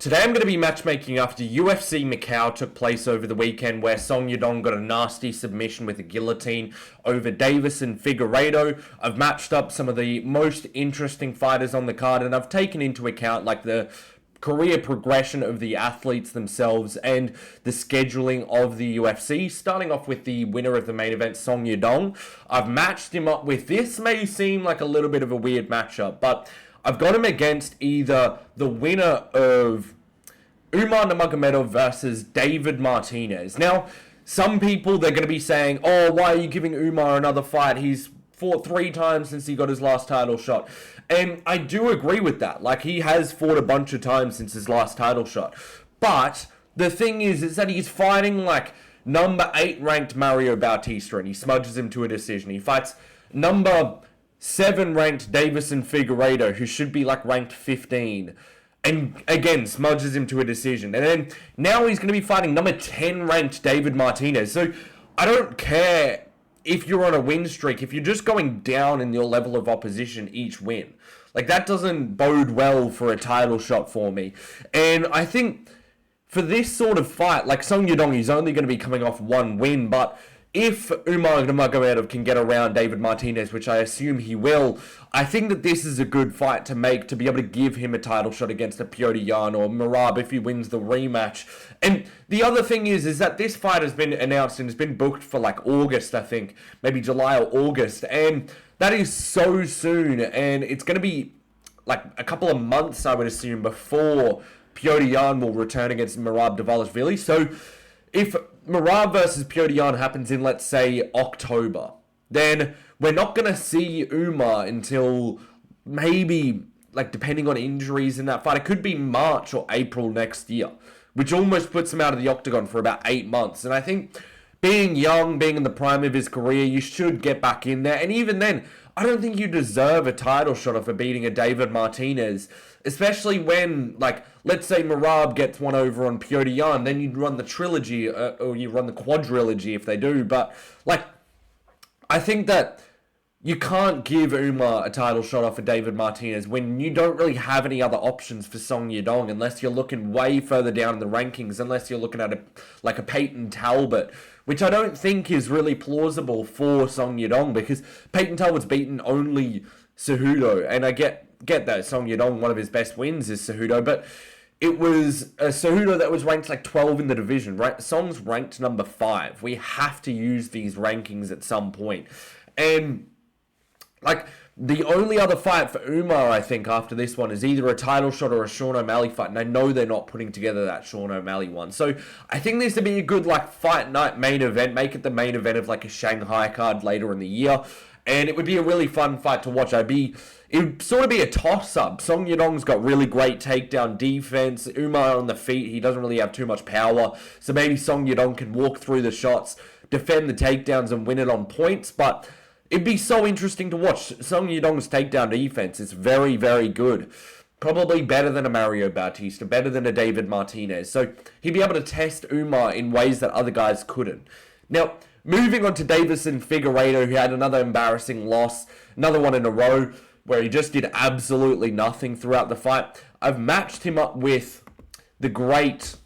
Today I'm going to be matchmaking after UFC Macau took place over the weekend, where Yadong got a nasty submission with a guillotine over Deiveson Figueiredo. I've matched up some of the most interesting fighters on the card, and I've taken into account like the career progression of the athletes themselves and the scheduling of the UFC. Starting off with the winner of the main event, Yadong. I've matched him up with, this may seem like a little bit of a weird matchup, but I've got him against either the winner of Umar Nurmagomedov versus David Martinez. Now, some people, they're going to be saying, oh, why are you giving Umar another fight? He's fought 3 times since he got his last title shot. And I do agree with that. Like, he has fought a bunch of times since his last title shot. But the thing is that he's fighting, like, number 8 ranked Mario Bautista, and he smudges him to a decision. He fights number 7 ranked Deiveson Figueiredo, who should be like ranked 15, and again smudges him to a decision. And then now he's going to be fighting number 10 ranked David Martinez. So I don't care if you're on a win streak, if you're just going down in your level of opposition each win. Like, that doesn't bode well for a title shot for me. And I think for this sort of fight, like, Yadong, he's only going to be coming off 1 win, but if Umar Nurmagomedov can get around David Martinez, which I assume he will, I think that this is a good fight to make, to be able to give him a title shot against a Petr Yan or Merab if he wins the rematch. And the other thing is that this fight has been announced and has been booked for like August, I think, maybe July or August, and that is so soon, and it's going to be like a couple of months, I would assume, before Petr Yan will return against Merab Dvalishvili. So if Merab versus Petr Yan happens in, let's say, October, then we're not going to see Umar until maybe, like, depending on injuries in that fight, it could be March or April next year, which almost puts him out of the octagon for about 8 months. And I think being young, being in the prime of his career, you should get back in there. And even then, I don't think you deserve a title shot for beating a David Martinez, especially when, like, let's say Merab gets one over on Petr Yan, then you'd run the trilogy, or you run the quadrilogy if they do. But, like, I think that you can't give Umar a title shot off of David Martinez when you don't really have any other options for Yadong, unless you're looking way further down in the rankings, unless you're looking at a Peyton Talbot, which I don't think is really plausible for Yadong, because Peyton Talbot's beaten only Cejudo, and I get that Yadong, one of his best wins is Cejudo, but it was a Cejudo that was ranked like 12 in the division, right? Song's ranked number 5. We have to use these rankings at some point. And, like, the only other fight for Umar, I think, after this one is either a title shot or a Sean O'Malley fight, and I know they're not putting together that Sean O'Malley one. So I think this would be a good, like, fight night main event, make it the main event of, like, a Shanghai card later in the year, and it would be a really fun fight to watch. It would sort of be a toss-up. Yadong's got really great takedown defense. Umar on the feet, he doesn't really have too much power, so maybe Yadong can walk through the shots, defend the takedowns, and win it on points, but it'd be so interesting to watch. Yadong's takedown defense is very, very good. Probably better than a Mario Bautista, better than a David Martinez. So he'd be able to test Umar in ways that other guys couldn't. Now, moving on to Deiveson Figueiredo, who had another embarrassing loss, another one in a row, where he just did absolutely nothing throughout the fight. I've matched him up with the great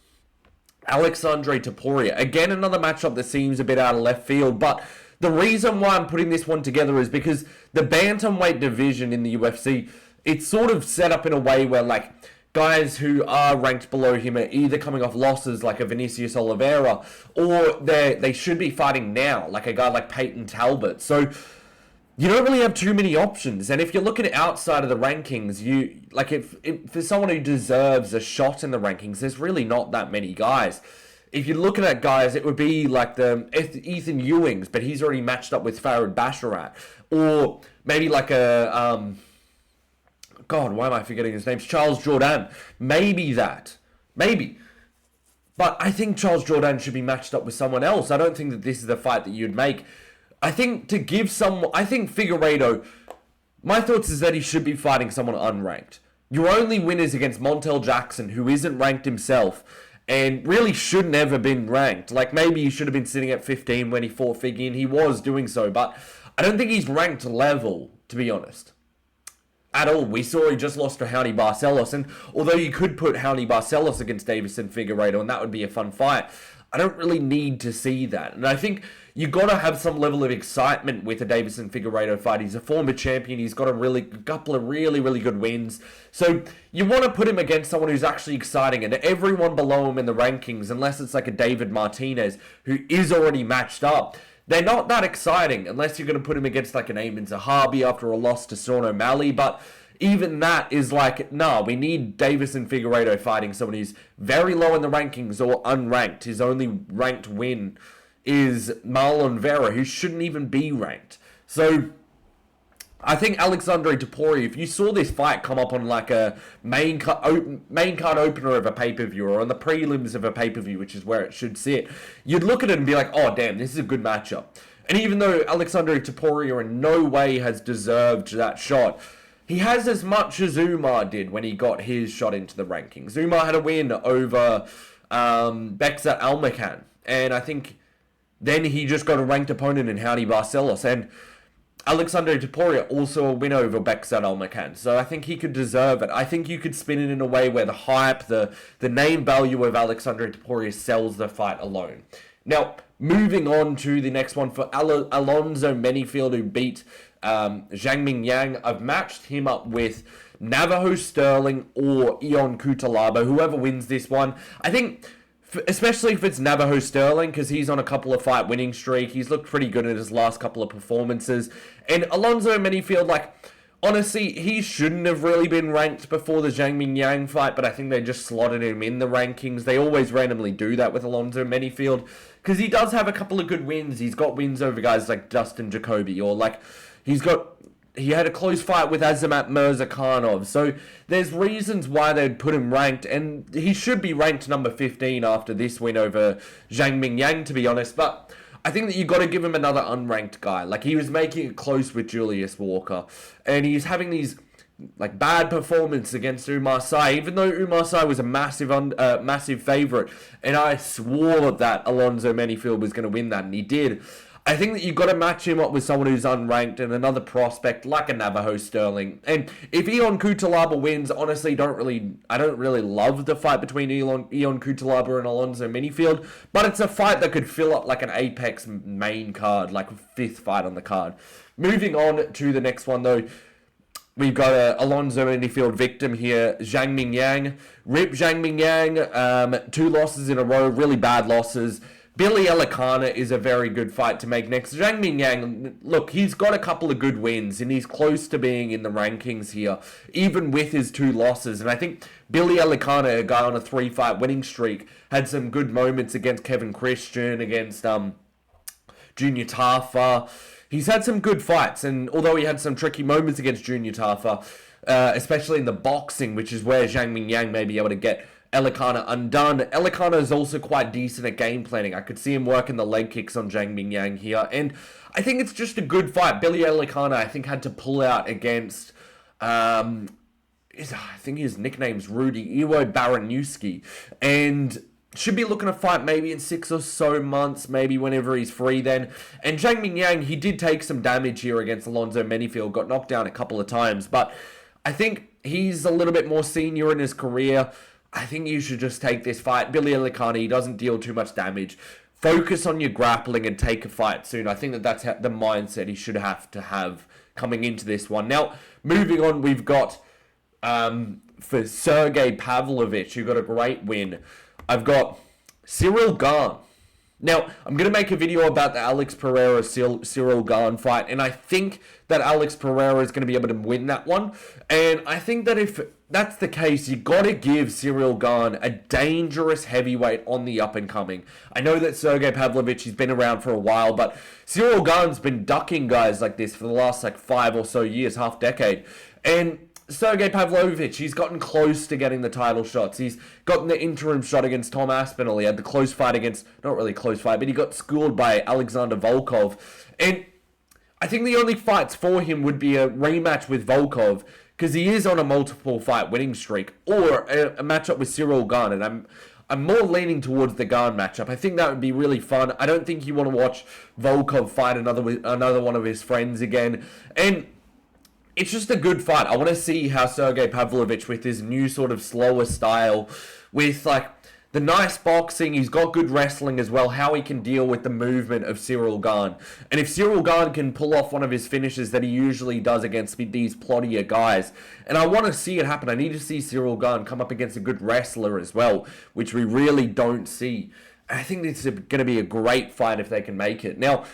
Alexandre Topuria. Again, another matchup that seems a bit out of left field, but the reason why I'm putting this one together is because the bantamweight division in the UFC, it's sort of set up in a way where, like, guys who are ranked below him are either coming off losses like a Vinicius Oliveira, or they should be fighting now, like a guy like Peyton Talbot. So you don't really have too many options. And if you're looking outside of the rankings, you, like, if for someone who deserves a shot in the rankings, there's really not that many guys. If you're looking at guys, it would be like the Ethan Ewings, but he's already matched up with Farid Basharat. Or maybe like a, God, why am I forgetting his name? Charles Jourdain. Maybe that. Maybe. But I think Charles Jourdain should be matched up with someone else. I don't think that this is the fight that you'd make. I think Figueiredo, my thoughts is that he should be fighting someone unranked. Your only win is against Montel Jackson, who isn't ranked himself, and really shouldn't ever been ranked. Like, maybe he should have been sitting at 15 when he fought Figgy, and he was doing so, but I don't think he's ranked level, to be honest. at all. We saw he just lost to Raoni Barcelos, and although you could put Raoni Barcelos against Deiveson Figueiredo, and that would be a fun fight, I don't really need to see that. And I think you got to have some level of excitement with a Deiveson Figueiredo fight. He's a former champion. He's got a couple of really, really good wins. So you want to put him against someone who's actually exciting. And everyone below him in the rankings, unless it's like a David Martinez, who is already matched up, they're not that exciting unless you're going to put him against like an Amin Zahabi after a loss to Sean O'Malley. But even that is like, nah, we need Deiveson Figueiredo fighting someone who's very low in the rankings or unranked. His only ranked win is Marlon Vera, who shouldn't even be ranked. So I think Alexandre Topuria, if you saw this fight come up on like a main card opener of a pay-per-view or on the prelims of a pay-per-view, which is where it should sit, you'd look at it and be like, oh damn, this is a good matchup. And even though Alexandre Topuria in no way has deserved that shot, he has as much as Umar did when he got his shot into the rankings. Umar had a win over Bekzat Almakhan, and I think then he just got a ranked opponent in Raoni Barcelos, and Alexandre Topuria also a win over Bekzat Almakhan, so I think he could deserve it. I think you could spin it in a way where the hype, the name value of Alexandre Topuria sells the fight alone. Now, moving on to the next one for Alonzo Menefield, who beat Zhang Mingyang. I've matched him up with Navajo Sterling or Ion Cutelaba, whoever wins this one. I think, especially if it's Navajo Sterling, because he's on a couple of fight winning streak. He's looked pretty good in his last couple of performances. And Alonzo Menefield, like, honestly, he shouldn't have really been ranked before the Zhang Mingyang fight, but I think they just slotted him in the rankings. They always randomly do that with Alonzo Menefield, because he does have a couple of good wins. He's got wins over guys like Dustin Jacoby, or like, he had a close fight with Azamat Mirzakhanov. So there's reasons why they'd put him ranked, and he should be ranked number 15 after this win over Zhang Mingyang, to be honest. But I think that you got to give him another unranked guy. Like, he was making it close with Julius Walker, and he's having these like bad performance against Umar Sy, even though Umar Sy was a massive favorite, and I swore that Alonzo Menefield was going to win that, and he did. I think that you've got to match him up with someone who's unranked and another prospect like a Navajo Sterling. And if Ion Cutelaba wins, honestly, I don't really love the fight between Ion Cutelaba and Alonzo Menefield, but it's a fight that could fill up like an Apex main card, like fifth fight on the card. Moving on to the next one though, we've got a Alonzo Menefield victim here, Zhang Mingyang. Rip Zhang Mingyang, 2 losses in a row, really bad losses. Billy Elikana is a very good fight to make next. Zhang Mingyang, look, he's got a couple of good wins, and he's close to being in the rankings here, even with his 2 losses. And I think Billy Elikana, a guy on a 3-fight winning streak, had some good moments against Kevin Christian, against Junior Tafa. He's had some good fights, and although he had some tricky moments against Junior Tafa, especially in the boxing, which is where Zhang Mingyang may be able to get Elikana undone. Elikana is also quite decent at game planning. I could see him working the leg kicks on Zhang Mingyang here, and I think it's just a good fight. Billy Elikana, I think, had to pull out against, I think his nickname's Rudy Iwo Baranowski, and should be looking to fight maybe in 6 or so months, maybe whenever he's free then. And Zhang Mingyang, he did take some damage here against Alonzo Menefield, got knocked down a couple of times, but I think he's a little bit more senior in his career. I think you should just take this fight. Billy Elikana, he doesn't deal too much damage. Focus on your grappling and take a fight soon. I think that that's the mindset he should have to have coming into this one. Now, moving on, we've got for Sergei Pavlovich, who got a great win. I've got Cyril Gane. Now, I'm going to make a video about the Alex Pereira-Cyril Gane fight, and I think that Alex Pereira is going to be able to win that one. And I think that if that's the case, you got to give Cyril Gane a dangerous heavyweight on the up-and-coming. I know that Sergei Pavlovich, he's been around for a while, but Cyril Gane's been ducking guys like this for the last 5 or so years, half decade. And Sergei Pavlovich, he's gotten close to getting the title shots. He's gotten the interim shot against Tom Aspinall. He had the close fight against, not really close fight, but he got schooled by Alexander Volkov. And I think the only fights for him would be a rematch with Volkov, because he is on a multiple fight winning streak, or a matchup with Cyril Gane. And I'm more leaning towards the Gane matchup. I think that would be really fun. I don't think you want to watch Volkov fight another one of his friends again. And it's just a good fight. I want to see how Sergei Pavlovich, with his new sort of slower style, with like the nice boxing, he's got good wrestling as well, how he can deal with the movement of Cyril Gane. And if Cyril Gane can pull off one of his finishes that he usually does against these plottier guys, and I want to see it happen. I need to see Cyril Gane come up against a good wrestler as well, which we really don't see. I think this is going to be a great fight if they can make it. Now,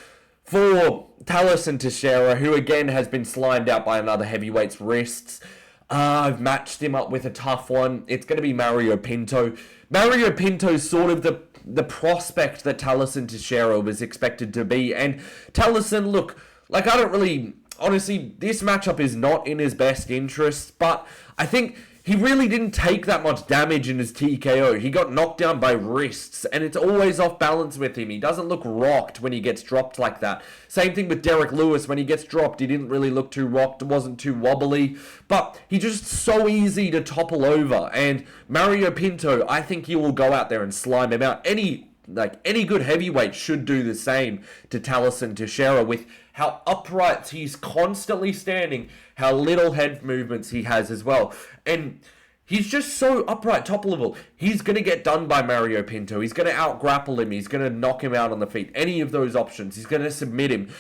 for Deiveson Teixeira, who again has been slimed out by another heavyweight's wrists, I've matched him up with a tough one. It's going to be Mario Pinto. Mario Pinto's sort of the prospect that Deiveson Teixeira was expected to be. And Deiveson, look, like I don't really... Honestly, this matchup is not in his best interest, but I think he really didn't take that much damage in his TKO. He got knocked down by wrists, and it's always off balance with him. He doesn't look rocked when he gets dropped like that. Same thing with Derek Lewis. When he gets dropped, he didn't really look too rocked. It wasn't too wobbly, but he's just so easy to topple over. And Mario Pinto, I think he will go out there and slime him out. Any good heavyweight should do the same to Deiveson Teixeira, with how upright he's constantly standing, how little head movements he has as well. And he's just so upright, toppleable. He's going to get done by Mario Pinto. He's going to out-grapple him. He's going to knock him out on the feet. Any of those options. He's going to submit him.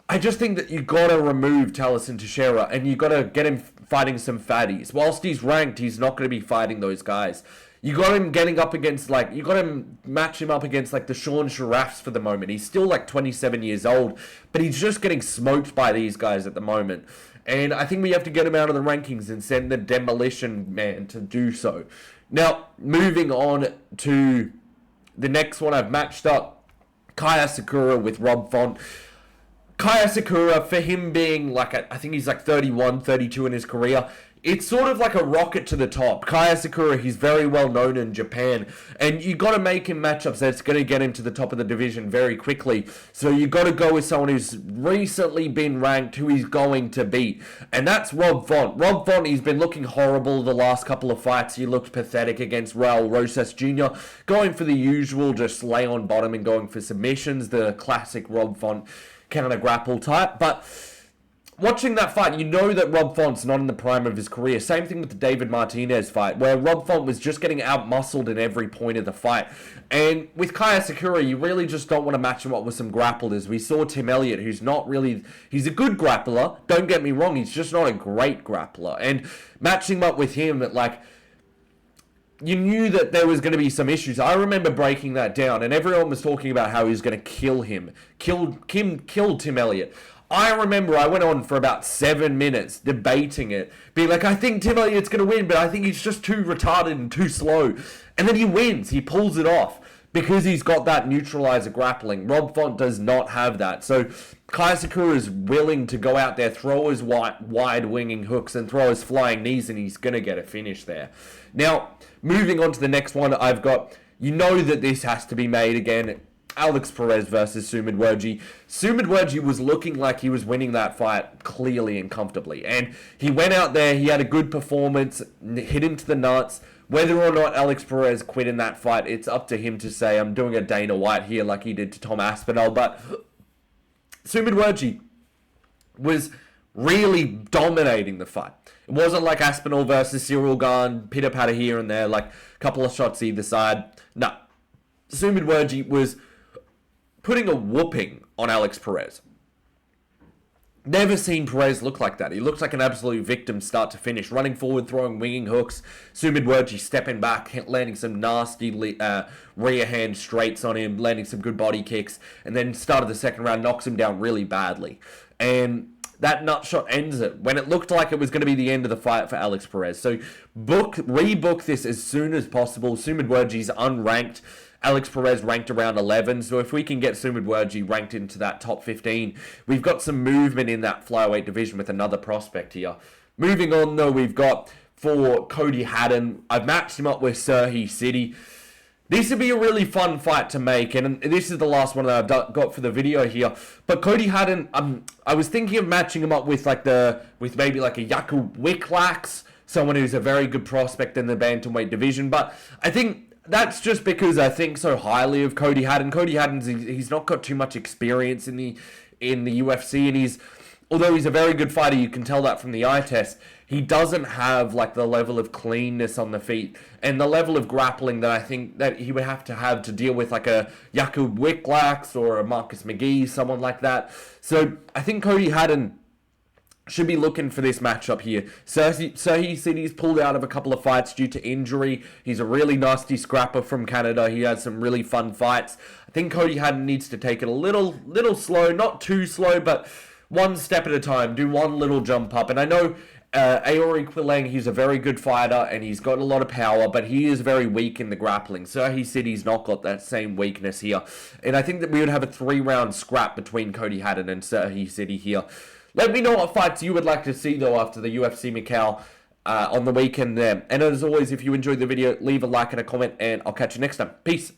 I just think that you got to remove Deiveson Teixeira, and you got to get him fighting some fatties. Whilst he's ranked, he's not going to be fighting those guys. You got him getting up against, you got him match him up against, the Sean Sharafs for the moment. He's still, 27 years old, but he's just getting smoked by these guys at the moment. And I think we have to get him out of the rankings and send the demolition man to do so. Now, moving on to the next one, I've matched up Kaya Sakura with Rob Font. Kaya Sakura, for him being, I think he's 31, 32 in his career, it's sort of like a rocket to the top. Kaya Sakura, he's very well known in Japan, and you got to make him matchups that's going to get him to the top of the division very quickly. So you got to go with someone who's recently been ranked, who he's going to beat, and that's Rob Font. Rob Font, he's been looking horrible the last couple of fights. He looked pathetic against Raul Rosas Jr., going for the usual, just lay on bottom and going for submissions, the classic Rob Font counter grapple type. But watching that fight, you know that Rob Font's not in the prime of his career. Same thing with the David Martinez fight, where Rob Font was just getting out-muscled in every point of the fight. And with Kaya Sakura, you really just don't want to match him up with some grapplers. We saw Tim Elliott, who's not really... He's a good grappler, don't get me wrong, he's just not a great grappler. And matching him up with him, you knew that there was going to be some issues. I remember breaking that down, and everyone was talking about how he was going to kill him. Kill Tim Elliott. I remember I went on for about 7 minutes debating it, being like, I think Tim Elliott's going to win, but I think he's just too retarded and too slow. And then he wins. He pulls it off because he's got that neutralizer grappling. Rob Font does not have that. So Kaya Sakura is willing to go out there, throw his wide winging hooks and throw his flying knees, and he's going to get a finish there. Now, moving on to the next one, I've got, you know that this has to be made again, Alex Perez versus Sumidwerji. Sumidwerji was looking like he was winning that fight clearly and comfortably. And he went out there, he had a good performance, hit him to the nuts. Whether or not Alex Perez quit in that fight, it's up to him to say. I'm doing a Dana White here like he did to Tom Aspinall. But Sumidwerji was really dominating the fight. It wasn't like Aspinall versus Cyril Gane, pitter-patter here and there, a couple of shots either side. No. Sumidwerji was putting a whooping on Alex Perez. Never seen Perez look like that. He looked like an absolute victim start to finish. Running forward, throwing winging hooks. Sumidwerji stepping back, landing some nasty rear hand straights on him, landing some good body kicks. And then started the second round, knocks him down really badly. And that nut shot ends it when it looked like it was going to be the end of the fight for Alex Perez. So rebook this as soon as possible. Sumidwerji's unranked. Alex Perez ranked around 11, so if we can get Sumidwerji ranked into that top 15, we've got some movement in that flyweight division with another prospect here. Moving on, though, we've got for Cody Haddon. I've matched him up with Sergei City. This would be a really fun fight to make, and this is the last one that I've got for the video here. But Cody Haddon, I was thinking of matching him up with maybe a Jakub Wiklax, someone who's a very good prospect in the bantamweight division, but I think that's just because I think so highly of Cody Haddon. Cody Haddon's he's not got too much experience in the UFC, and although he's a very good fighter, you can tell that from the eye test, he doesn't have like the level of cleanness on the feet and the level of grappling that I think that he would have to deal with like a Jakub Wiklax or a Marcus McGee, someone like that. So I think Cody Haddon should be looking for this matchup here. Sergei City's pulled out of a couple of fights due to injury. He's a really nasty scrapper from Canada. He has some really fun fights. I think Cody Haddon needs to take it a little slow, not too slow, but one step at a time. Do one little jump up. And I know Aori Quilang, he's a very good fighter and he's got a lot of power, but he is very weak in the grappling. Sergei City's not got that same weakness here. And I think that we would have a 3-round scrap between Cody Haddon and Sergei City here. Let me know what fights you would like to see, though, after the UFC Macau on the weekend there. And as always, if you enjoyed the video, leave a like and a comment, and I'll catch you next time. Peace.